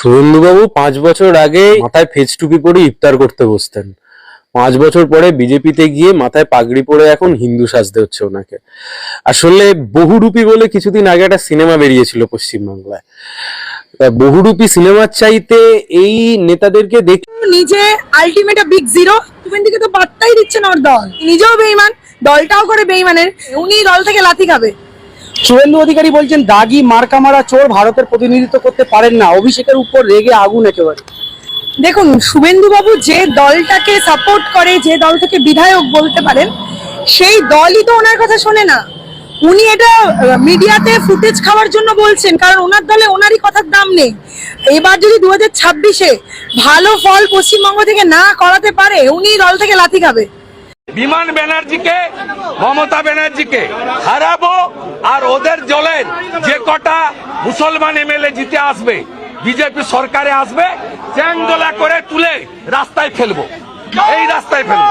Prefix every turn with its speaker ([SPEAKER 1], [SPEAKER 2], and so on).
[SPEAKER 1] শুভেন্দুবাবু 5 বছর আগে মাথায় ফেজ টুপি পরে ইফতার করতে বসতেন। 5 বছর পরে বিজেপিতে গিয়ে মাথায় পাগড়ি পরে এখন হিন্দু সাজতে হচ্ছে ওনাকে। আসলে বহুরূপী বলে কিছুদিন আগে একটা সিনেমা বেরিয়েছিল পশ্চিমবাংলায়। বহুরূপী সিনেমার চাইতে এই নেতাদেরকে দেখে
[SPEAKER 2] নিজে আলটিমেট বিগ জিরো। শুভেন্দুকে তো বার্তাই দিচ্ছে না ওর দল, নিজেও বেইমান, দলটাও করে বেইমানের। উনি দল থেকে লাথি খাবে।
[SPEAKER 3] শুভেন্দু অধিকারী বলছেন দাগি মার্কা মারা চোর ভারতের প্রতিনিধিত্ব করতে পারেন না। অভিষেকের উপর রেগে আগুন একেবারে।
[SPEAKER 2] দেখুন, শুভেন্দু বাবু যে দলটাকে সাপোর্ট করে, যে দল থেকে বিধায়ক বলতে পারেন, সেই দলই তো ওনার কথা শোনে না। উনি এটা মিডিয়াতে ফুটেজ খাওয়ার জন্য বলছেন, কারণ ওনার দলে ওনারই কথার দাম নেই। এবার যদি 2026-এ ভালো ফল পশ্চিমবঙ্গ থেকে না করাতে পারে, উনি দল থেকে লাথি খাবে।
[SPEAKER 4] বিমান ব্যানার্জিকে, মমতা ব্যানার্জিকে হারাবো, আর ওদের দলের যে কটা মুসলমান এমএলএ জিতে আসবে, বিজেপি সরকারে আসবে, চ্যাংদোলা করে তুলে রাস্তায় ফেলবো, এই রাস্তায় ফেলবো।